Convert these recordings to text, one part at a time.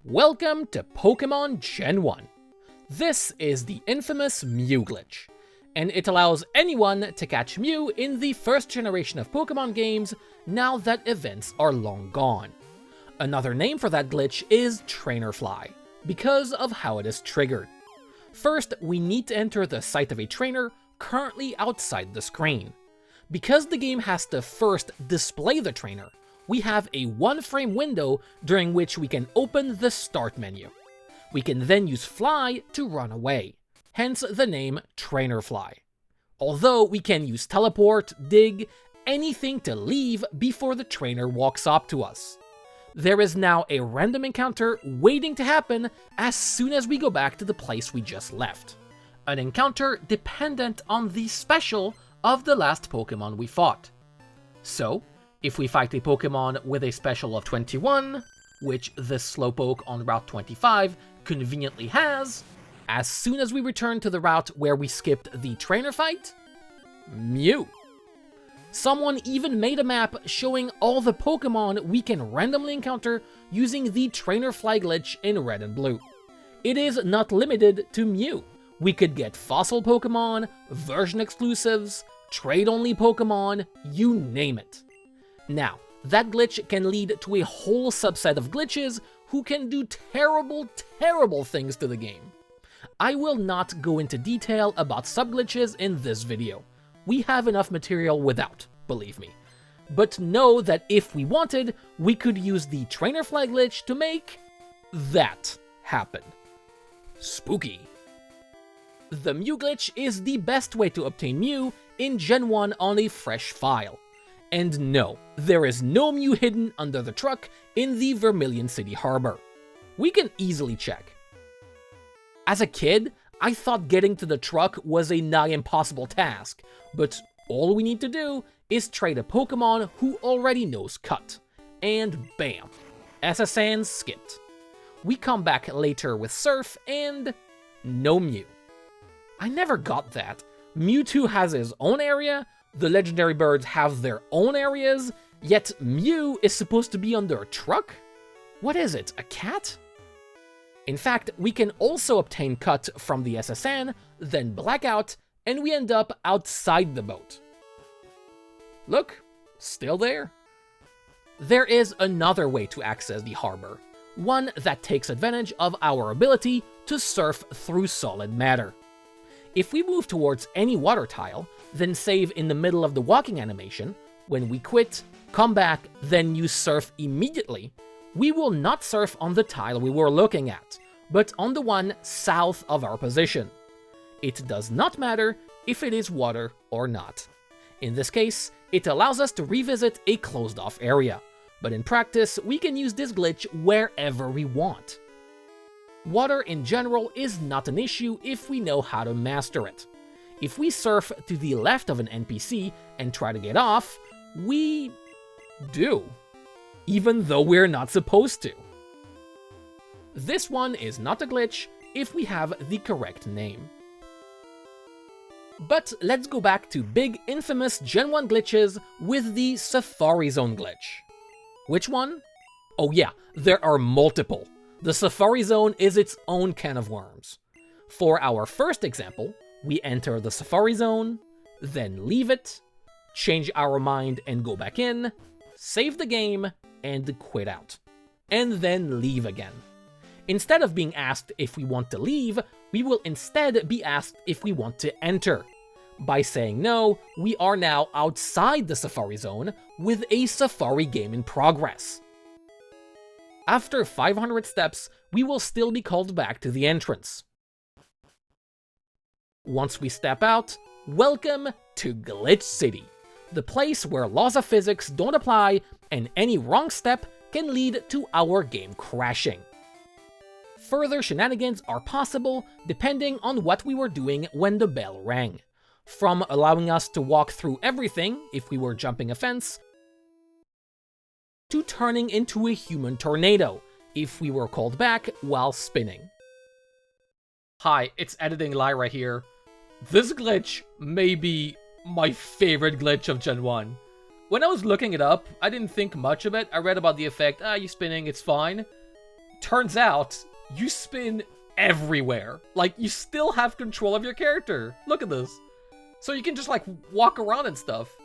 Welcome to Pokemon Gen 1. This is the infamous Mew glitch, and it allows anyone to catch Mew in the first generation of Pokemon games now that events are long gone. Another name for that glitch is Trainer Fly, because of how it is triggered. First, we need to enter the site of a trainer currently outside the screen. Because the game has to first display the trainer, we have a one-frame window during which we can open the start menu. We can then use Fly to run away, hence the name Trainer Fly. Although we can use Teleport, Dig, anything to leave before the trainer walks up to us. There is now a random encounter waiting to happen as soon as we go back to the place we just left. An encounter dependent on the special of the last Pokemon we fought. So, if we fight a Pokemon with a special of 21, which this Slowpoke on Route 25 conveniently has, as soon as we return to the route where we skipped the trainer fight, Mew. Someone even made a map showing all the Pokemon we can randomly encounter using the Trainer Fly glitch in red and blue. It is not limited to Mew. We could get fossil Pokemon, version exclusives, trade-only Pokemon, you name it. Now, that glitch can lead to a whole subset of glitches who can do terrible, terrible things to the game. I will not go into detail about sub-glitches in this video. We have enough material without, believe me. But know that if we wanted, we could use the Trainer Fly glitch to make that happen. Spooky. The Mew glitch is the best way to obtain Mew in Gen 1 on a fresh file. And no, there is no Mew hidden under the truck in the Vermilion City Harbor. We can easily check. As a kid, I thought getting to the truck was a nigh impossible task, but all we need to do is trade a Pokemon who already knows Cut. And bam, SSN skipped. We come back later with Surf and no Mew. I never got that. Mewtwo has his own area, the legendary birds have their own areas, yet Mew is supposed to be under a truck? What is it, a cat? In fact, we can also obtain Cut from the SSN, then Blackout, and we end up outside the boat. Look, still there. There is another way to access the harbor, one that takes advantage of our ability to surf through solid matter. If we move towards any water tile, then save in the middle of the walking animation, when we quit, come back, then use surf immediately, we will not surf on the tile we were looking at, but on the one south of our position. It does not matter if it is water or not. In this case, it allows us to revisit a closed-off area, but in practice, we can use this glitch wherever we want. Water in general is not an issue if we know how to master it. If we surf to the left of an NPC and try to get off, we do, even though we're not supposed to. This one is not a glitch if we have the correct name. But let's go back to big infamous Gen 1 glitches with the Safari Zone glitch. Which one? Oh yeah, there are multiple. The Safari Zone is its own can of worms. For our first example, we enter the Safari Zone, then leave it, change our mind and go back in, save the game, and quit out. And then leave again. Instead of being asked if we want to leave, we will instead be asked if we want to enter. By saying no, we are now outside the Safari Zone with a Safari game in progress. After 500 steps, we will still be called back to the entrance. Once we step out, welcome to Glitch City, the place where laws of physics don't apply and any wrong step can lead to our game crashing. Further shenanigans are possible depending on what we were doing when the bell rang, from allowing us to walk through everything if we were jumping a fence, to turning into a human tornado if we were called back while spinning. Hi, it's Editing Lyra here. This glitch may be my favorite glitch of Gen 1. When I was looking it up, I didn't think much of it. I read about the effect, you're spinning, it's fine. turns out you spin everywhere. Like, you still have control of your character. Look at this. So you can just, like, walk around and stuff.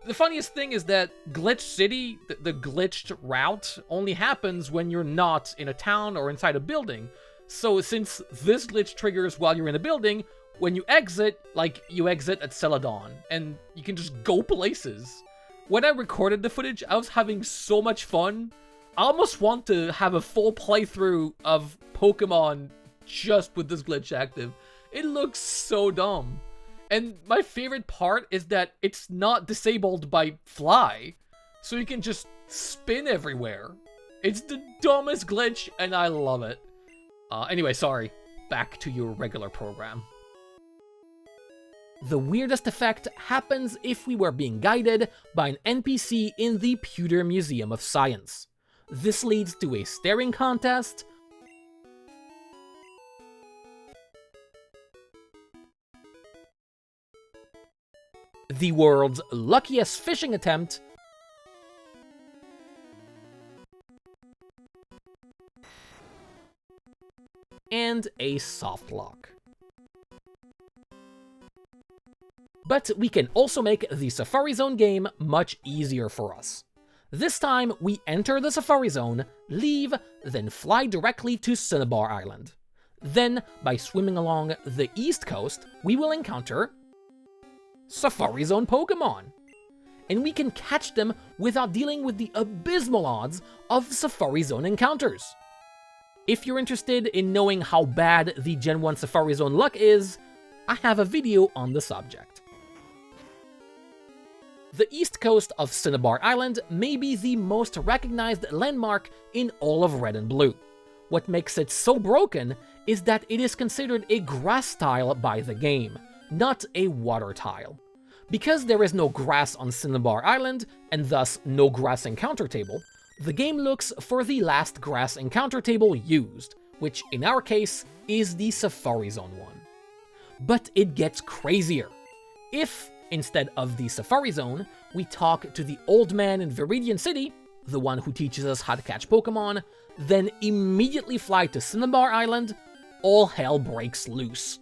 The funniest thing is that Glitch City, the glitched route, only happens when you're not in a town or inside a building. So since this glitch triggers while you're in a building, when you exit, like, you exit at Celadon, and you can just go places. When I recorded the footage, I was having so much fun. I almost want to have a full playthrough of Pokemon just with this glitch active. It looks so dumb. And my favorite part is that it's not disabled by Fly, so you can just spin everywhere. It's the dumbest glitch, and I love it. Anyway, sorry. Back to your regular program. The weirdest effect happens if we were being guided by an NPC in the Pewter Museum of Science. This leads to a staring contest, the world's luckiest fishing attempt, and a soft lock. But we can also make the Safari Zone game much easier for us. This time, we enter the Safari Zone, leave, then fly directly to Cinnabar Island. Then, by swimming along the east coast, we will encounter Safari Zone Pokemon. And we can catch them without dealing with the abysmal odds of Safari Zone encounters. If you're interested in knowing how bad the Gen 1 Safari Zone luck is, I have a video on the subject. The east coast of Cinnabar Island may be the most recognized landmark in all of Red and Blue. What makes it so broken is that it is considered a grass tile by the game, not a water tile. Because there is no grass on Cinnabar Island, and thus no grass encounter table, the game looks for the last grass encounter table used, which in our case is the Safari Zone one. But it gets crazier. If, instead of the Safari Zone, we talk to the old man in Viridian City, the one who teaches us how to catch Pokemon, then immediately fly to Cinnabar Island, all hell breaks loose.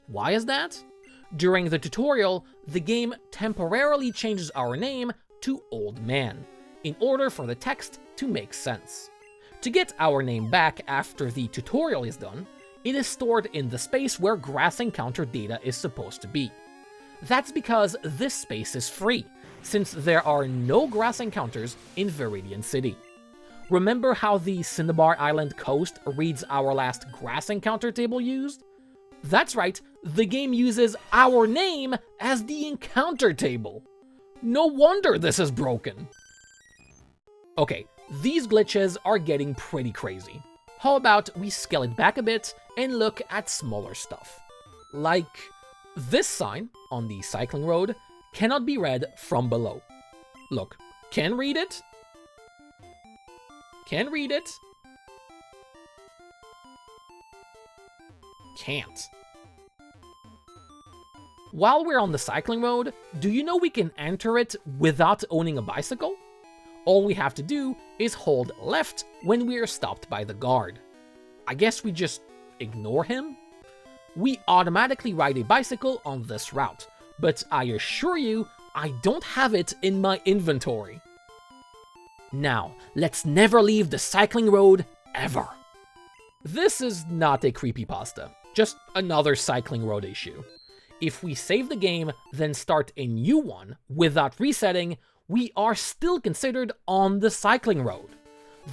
Why is that? During the tutorial, the game temporarily changes our name to Old Man, in order for the text to make sense. To get our name back after the tutorial is done, it is stored in the space where grass encounter data is supposed to be. That's because this space is free, since there are no grass encounters in Viridian City. Remember how the Cinnabar Island coast reads our last grass encounter table used? That's right, the game uses our name as the encounter table. No wonder this is broken. Okay, these glitches are getting pretty crazy. How about we scale it back a bit and look at smaller stuff? Like, this sign on the cycling road cannot be read from below. Look, can read it. Can read it. Can't. While we're on the cycling road, do you know we can enter it without owning a bicycle? All we have to do is hold left when we are stopped by the guard. I guess we just ignore him? We automatically ride a bicycle on this route, but I assure you, I don't have it in my inventory. Now, let's never leave the cycling road ever. This is not a creepypasta, just another cycling road issue. If we save the game, then start a new one without resetting, we are still considered on the cycling road.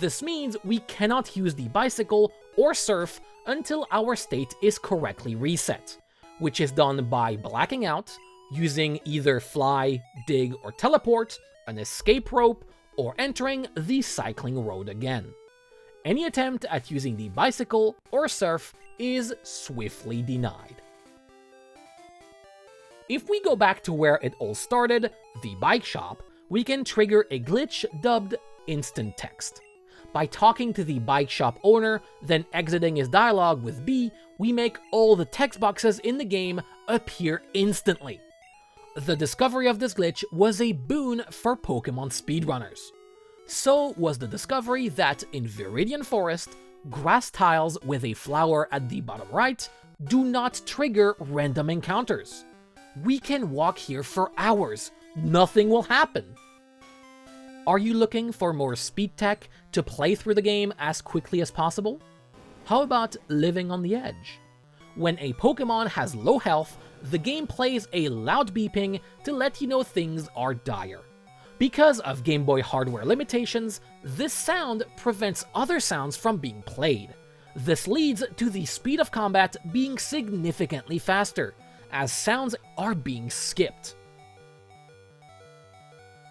This means we cannot use the bicycle or surf until our state is correctly reset, which is done by blacking out, using either fly, dig, or teleport, an escape rope, or entering the cycling road again. Any attempt at using the bicycle or surf is swiftly denied. If we go back to where it all started, the bike shop, we can trigger a glitch dubbed Instant Text. By talking to the bike shop owner, then exiting his dialogue with B, we make all the text boxes in the game appear instantly. The discovery of this glitch was a boon for Pokemon speedrunners. So was the discovery that in Viridian Forest, grass tiles with a flower at the bottom right do not trigger random encounters. We can walk here for hours, nothing will happen. Are you looking for more speed tech to play through the game as quickly as possible? How about living on the edge? When a Pokemon has low health, the game plays a loud beeping to let you know things are dire. Because of Game Boy hardware limitations, this sound prevents other sounds from being played. This leads to the speed of combat being significantly faster, as sounds are being skipped.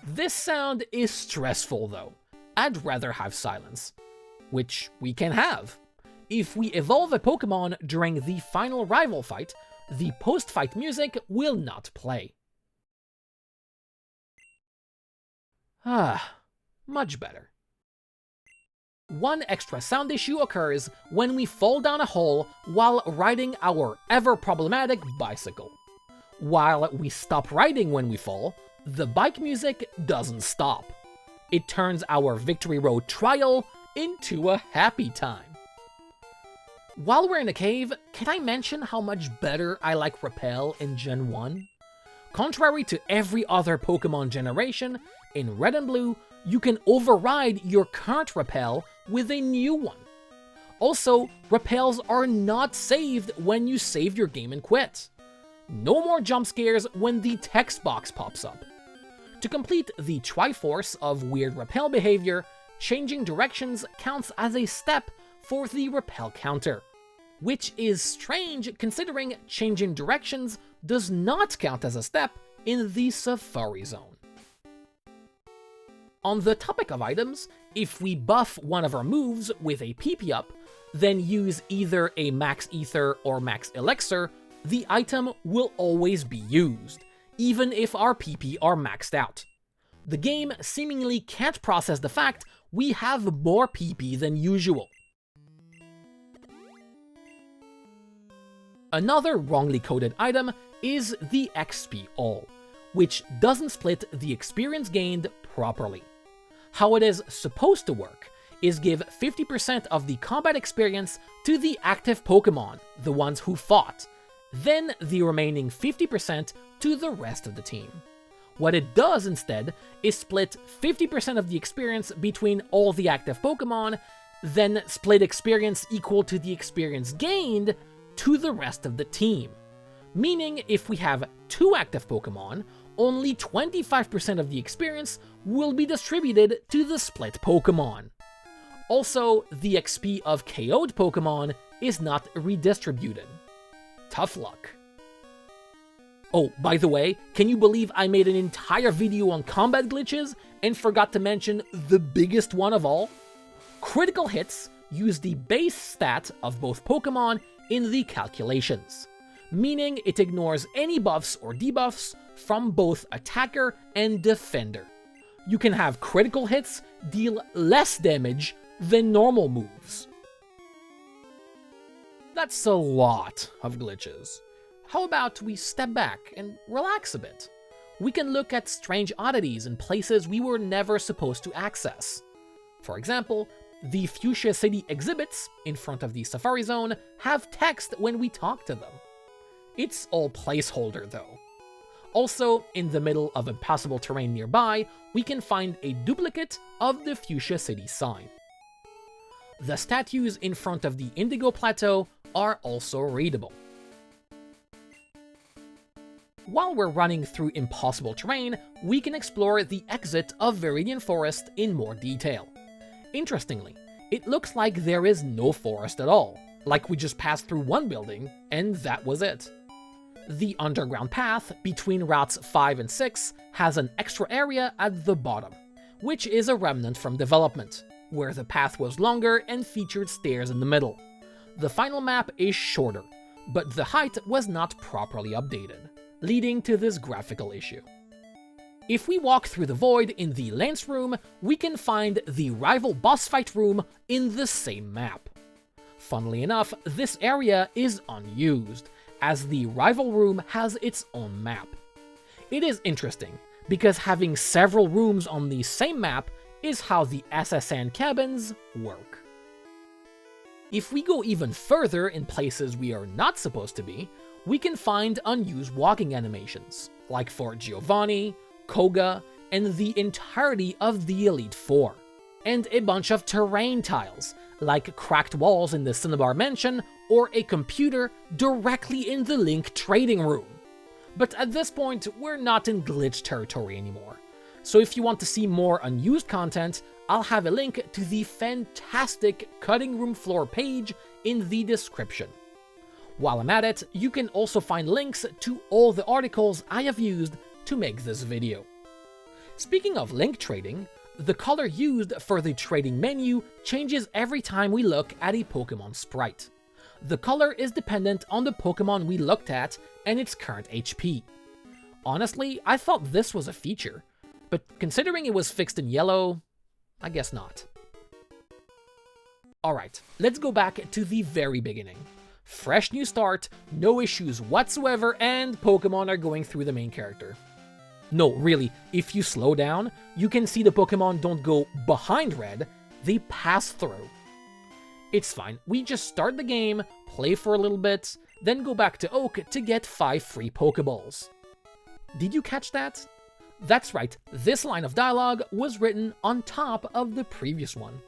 This sound is stressful though. I'd rather have silence, which we can have. If we evolve a Pokemon during the final rival fight, the post-fight music will not play. Much better. One extra sound issue occurs when we fall down a hole while riding our ever-problematic bicycle. While we stop riding when we fall, the bike music doesn't stop. It turns our Victory Road trial into a happy time. While we're in a cave, can I mention how much better I like Repel in Gen 1? Contrary to every other Pokemon generation, in Red and Blue, you can override your current Repel with a new one. Also, Repels are not saved when you save your game and quit. No more jump scares when the text box pops up. To complete the Triforce of weird Repel behavior, changing directions counts as a step for the Repel counter, which is strange considering changing directions does not count as a step in the Safari Zone. On the topic of items, if we buff one of our moves with a PP up, then use either a Max Ether or Max Elixir, the item will always be used, even if our PP are maxed out. The game seemingly can't process the fact we have more PP than usual. Another wrongly coded item is the XP All, which doesn't split the experience gained properly. How it is supposed to work is give 50% of the combat experience to the active Pokemon, the ones who fought, then the remaining 50% to the rest of the team. What it does instead is split 50% of the experience between all the active Pokemon, then split experience equal to the experience gained to the rest of the team. Meaning if we have 2 active Pokemon, only 25% of the experience will be distributed to the split Pokemon. Also, the XP of KO'd Pokemon is not redistributed. Tough luck. Oh, by the way, can you believe I made an entire video on combat glitches and forgot to mention the biggest one of all? Critical hits use the base stat of both Pokemon in the calculations, meaning it ignores any buffs or debuffs from both attacker and defender. You can have critical hits deal less damage than normal moves. That's a lot of glitches. How about we step back and relax a bit? We can look at strange oddities in places we were never supposed to access. For example, the Fuchsia City exhibits in front of the Safari Zone have text when we talk to them. It's all placeholder though. Also, in the middle of impossible terrain nearby, we can find a duplicate of the Fuchsia City sign. The statues in front of the Indigo Plateau are also readable. While we're running through impossible terrain, we can explore the exit of Viridian Forest in more detail. Interestingly, it looks like there is no forest at all, like we just passed through one building, and that was it. The underground path between routes 5 and 6 has an extra area at the bottom, which is a remnant from development, where the path was longer and featured stairs in the middle. The final map is shorter, but the height was not properly updated, leading to this graphical issue. If we walk through the void in the Lance room, we can find the rival boss fight room in the same map. Funnily enough, this area is unused, as the rival room has its own map. It is interesting, because having several rooms on the same map is how the SSN cabins work. If we go even further in places we are not supposed to be, we can find unused walking animations, like for Giovanni, Koga, and the entirety of the Elite Four, and a bunch of terrain tiles, like cracked walls in the Cinnabar mansion or a computer directly in the Link trading room. But at this point, we're not in glitch territory anymore. So if you want to see more unused content, I'll have a link to the fantastic cutting room floor page in the description. While I'm at it, you can also find links to all the articles I have used to make this video. Speaking of link trading, the color used for the trading menu changes every time we look at a Pokemon sprite. The color is dependent on the Pokemon we looked at and its current HP. Honestly, I thought this was a feature, but considering it was fixed in yellow, I guess not. Alright, let's go back to the very beginning. Fresh new start, no issues whatsoever, and Pokemon are going through the main character. No, really, if you slow down, you can see the Pokemon don't go behind Red, they pass through. It's fine, we just start the game, play for a little bit, then go back to Oak to get 5 free Pokeballs. Did you catch that? That's right, this line of dialogue was written on top of the previous one.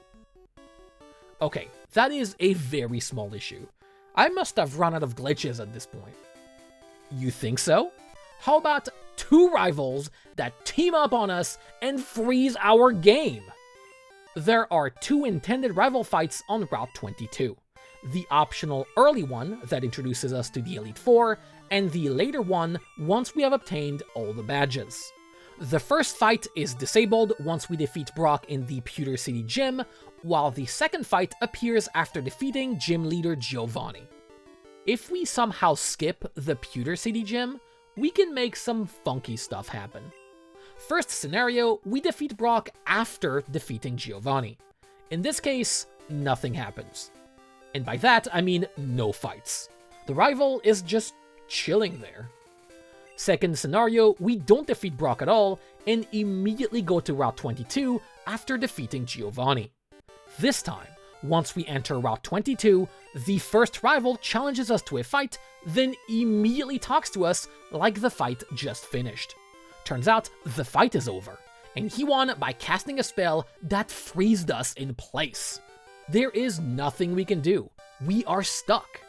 Okay, that is a very small issue. I must have run out of glitches at this point. You think so? How about 2 rivals that team up on us and freeze our game? There are 2 intended rival fights on Route 22. The optional early one that introduces us to the Elite Four, and the later one once we have obtained all the badges. The first fight is disabled once we defeat Brock in the Pewter City Gym, while the second fight appears after defeating gym leader Giovanni. If we somehow skip the Pewter City Gym, we can make some funky stuff happen. First scenario, we defeat Brock after defeating Giovanni. In this case, nothing happens. And by that, I mean no fights. The rival is just chilling there. Second scenario, we don't defeat Brock at all, and immediately go to Route 22 after defeating Giovanni. This time, once we enter Route 22, the first rival challenges us to a fight, then immediately talks to us like the fight just finished. Turns out, the fight is over, and he won by casting a spell that freezed us in place. There is nothing we can do. We are stuck.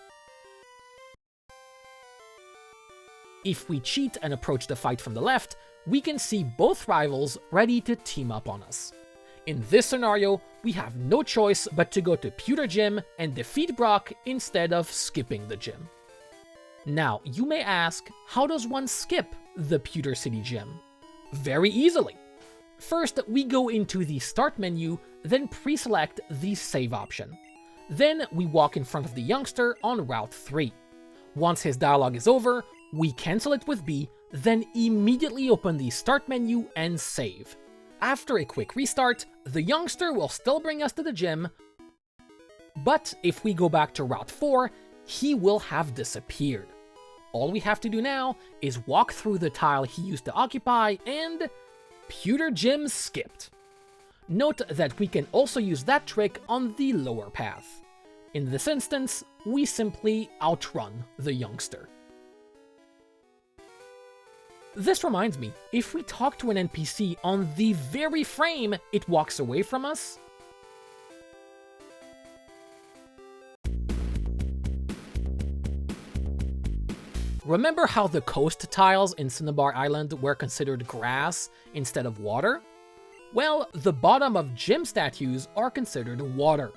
If we cheat and approach the fight from the left, we can see both rivals ready to team up on us. In this scenario, we have no choice but to go to Pewter Gym and defeat Brock instead of skipping the gym. Now, you may ask, how does one skip the Pewter City Gym? Very easily. First, we go into the Start menu, then pre-select the Save option. Then we walk in front of the youngster on Route 3. Once his dialogue is over, we cancel it with B, then immediately open the Start menu and save. After a quick restart, the youngster will still bring us to the gym, but if we go back to Route 4, he will have disappeared. All we have to do now is walk through the tile he used to occupy and Pewter Gym skipped. Note that we can also use that trick on the lower path. In this instance, we simply outrun the youngster. This reminds me, if we talk to an NPC on the very frame it walks away from us, remember how the coast tiles in Cinnabar Island were considered grass instead of water? Well, the bottom of gym statues are considered water,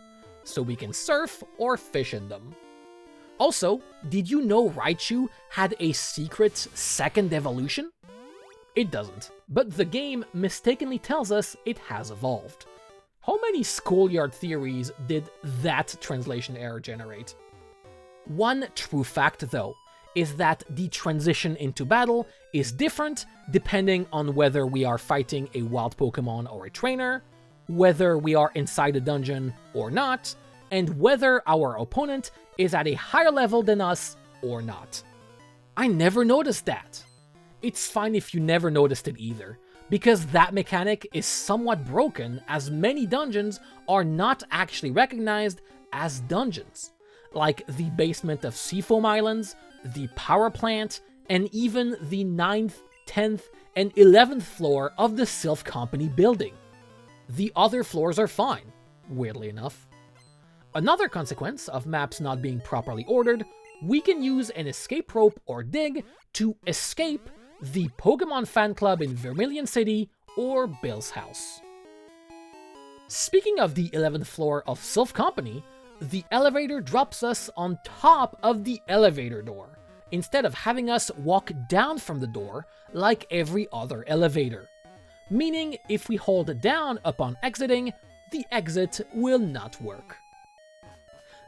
so we can surf or fish in them. Also, did you know Raichu had a secret second evolution? It doesn't, but the game mistakenly tells us it has evolved. How many schoolyard theories did that translation error generate? One true fact, though, is that the transition into battle is different depending on whether we are fighting a wild Pokemon or a trainer, whether we are inside a dungeon or not, and whether our opponent is at a higher level than us or not. I never noticed that. It's fine if you never noticed it either, because that mechanic is somewhat broken, as many dungeons are not actually recognized as dungeons, like the basement of Seafoam Islands, the power plant, and even the 9th, 10th, and 11th floor of the Sylph Company building. The other floors are fine, weirdly enough. Another consequence of maps not being properly ordered, we can use an escape rope or dig to escape the Pokemon fan club in Vermilion City or Bill's house. Speaking of the 11th floor of Sylph Company, the elevator drops us on top of the elevator door, instead of having us walk down from the door like every other elevator. Meaning, if we hold down upon exiting, the exit will not work.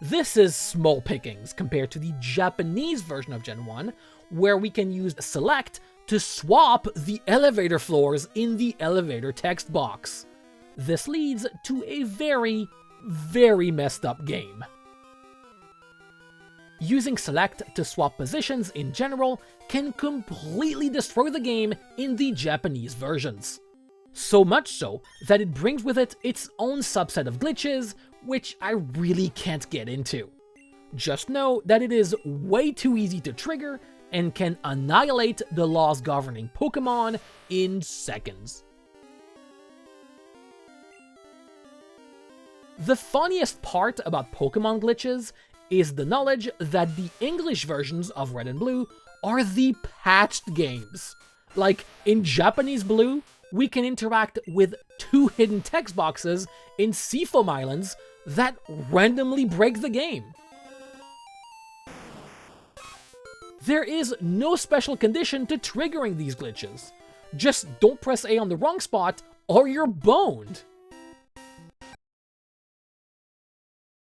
This is small pickings compared to the Japanese version of Gen 1, where we can use Select to swap the elevator floors in the elevator text box. This leads to a very, very messed up game. Using Select to swap positions in general can completely destroy the game in the Japanese versions. So much so that it brings with it its own subset of glitches, which I really can't get into. Just know that it is way too easy to trigger and can annihilate the laws governing Pokemon in seconds. The funniest part about Pokemon glitches is the knowledge that the English versions of Red and Blue are the patched games. Like, in Japanese Blue, we can interact with 2 hidden text boxes in Seafoam Islands that randomly break the game. There is no special condition to triggering these glitches. Just don't press A on the wrong spot or you're boned.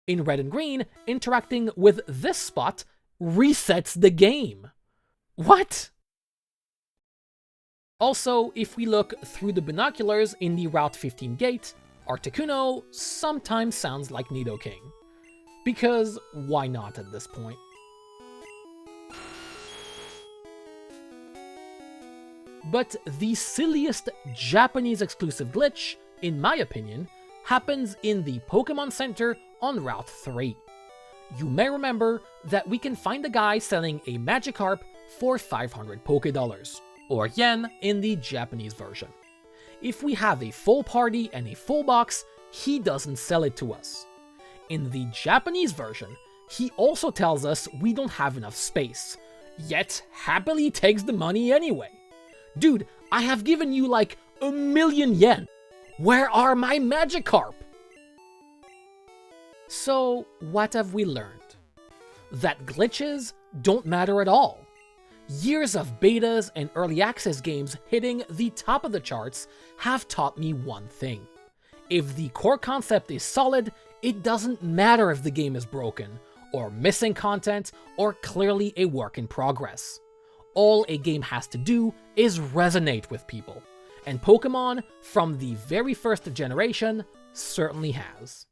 In Red and Green, interacting with this spot resets the game. What? Also, if we look through the binoculars in the Route 15 gate, Articuno sometimes sounds like Nidoking. Because why not at this point? But the silliest Japanese exclusive glitch, in my opinion, happens in the Pokemon Center on Route 3. You may remember that we can find a guy selling a Magikarp for 500 Pokédollars, or yen in the Japanese version. If we have a full party and a full box, he doesn't sell it to us. In the Japanese version, he also tells us we don't have enough space, yet happily takes the money anyway. Dude, I have given you like 1,000,000 yen. Where are my Magikarp? So, what have we learned? That glitches don't matter at all. Years of betas and early access games hitting the top of the charts have taught me one thing. If the core concept is solid, it doesn't matter if the game is broken, or missing content, or clearly a work in progress. All a game has to do is resonate with people, and Pokemon, from the very first generation, certainly has.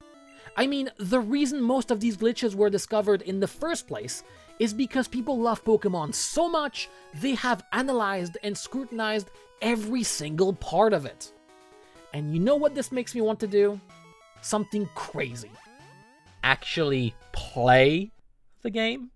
I mean, the reason most of these glitches were discovered in the first place is because people love Pokemon so much, they have analyzed and scrutinized every single part of it. And you know what this makes me want to do? Something crazy. Actually play the game?